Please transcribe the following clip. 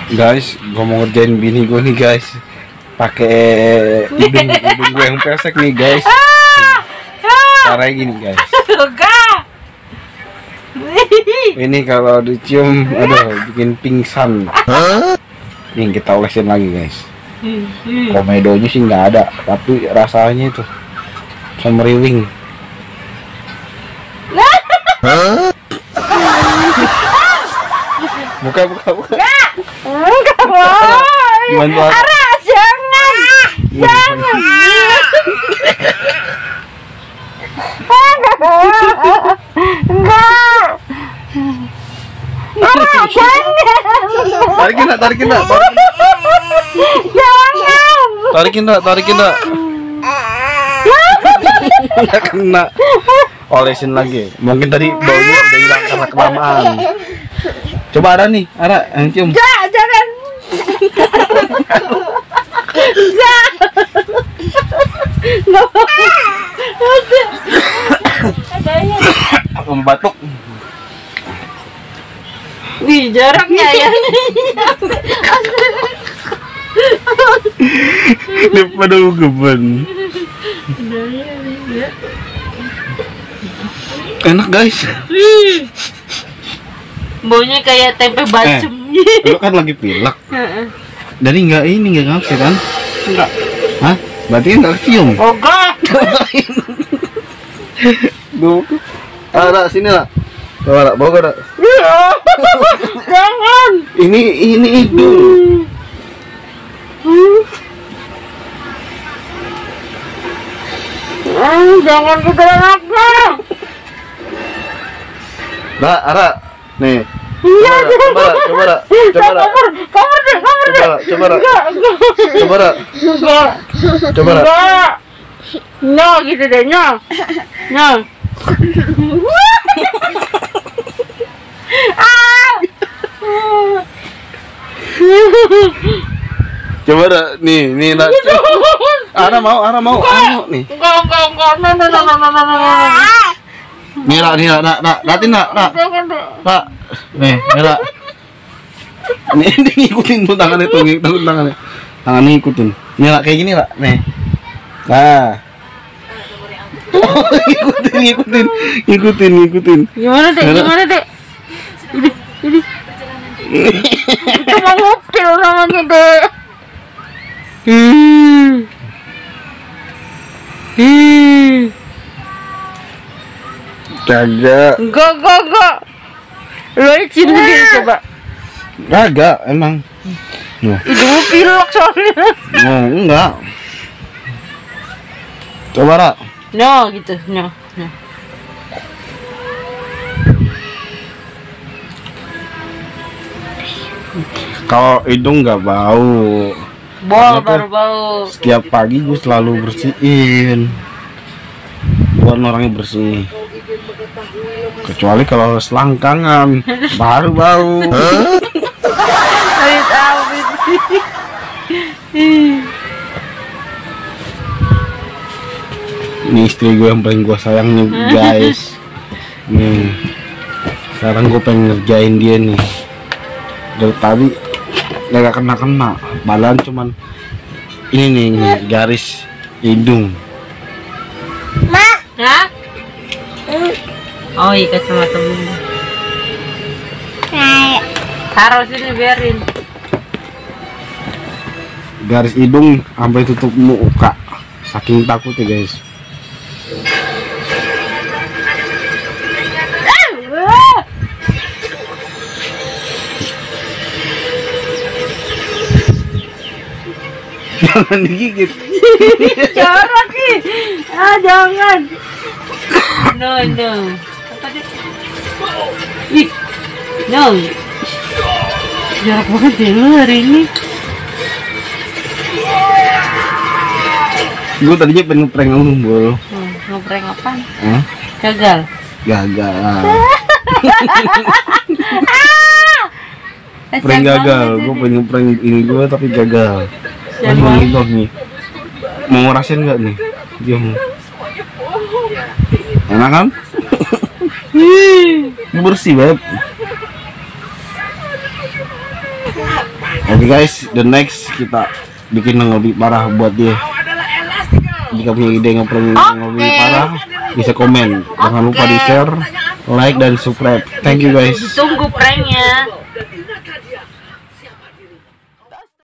Guys, gue mau ngerjain bini gue nih guys, pakai hidung gue yang pesek nih guys. Caranya gini guys. Ini kalau dicium, aduh, bikin pingsan. Nih kita olesin lagi guys. Komedonya sih nggak ada, tapi rasanya itu semeriwing. Buka. Enggak mau. Bantu aku. Ara, jangan. Enggak. Ara, jangan. Tarikin nak. Jangan. Tarikin nak. Nggak kena. Olesin lagi. Mungkin tadi baunya udah hilang karena kelamaan. Coba Ara nih, yang cium. Jangan. Aku batuk. Wih, jaraknya ya. Ini pada ugeban. Enak guys. Baunya kayak tempe bacem. Lu kan lagi pilek. Dari nggak ngasih kan? Enggak. Hah? Berarti kan nggak cium. Oh, enggak. Gue. Ada sini lah. Coba bawa ada. Jangan. Ini itu. Jangan kegeraknya. Nah, Ara, nih. Iya, Coba deh. No, gitu deh, no. Coba dah, nih nak. Ara mau nih. Enggak. No. Nih nak, liatin nak. Nak, nih, nak. Ini ngikutin tuh tangannya. Tangannya ngikutin. Nih nak, kayak gini nak, nih. Nah. Ngikutin. Gimana dek? Ini. Itu mau ngupil namanya dek. Kagak. Enggak. Lo cium dia coba. Kagak, emang. Hidungmu pilek soalnya. Enggak. Coba Ra. No, gitu. No. Kalau hidung nggak bau. Baru bau. Setiap pagi gue selalu bersihin. Bukan orangnya bersih. Kecuali kalau selangkangan baru bau. Ini istri gue yang paling gue sayang nih guys. Nih, sekarang gue pengen ngerjain dia nih. Dari tadi nggak kena, badan cuman ini nih garis hidung. Hah? Oh, iya kacamata bunda. Taruh sini biarin. Garis hidung sampai tutup muka, saking takutnya guys. Jangan digigit. Jorok nih. Jangan. No. Apa dia? Ih. No. Jorok banget deh lu hari ini. Gue tadinya pengen ngeprank lu, Bol. Ngeprank apaan? Hah? Gagal. Prank gagal. Gue pengen ngeprank ini gue tapi gagal. Masih nih. Mau ngerasain nggak nih? Diam. Enak kan? Bersih banget. Oke guys, the next kita bikin yang lebih parah buat dia. Jika punya ide ngeprank yang lebih parah, bisa komen. Jangan lupa di share, like dan subscribe. Thank you guys. Tunggu pranknya.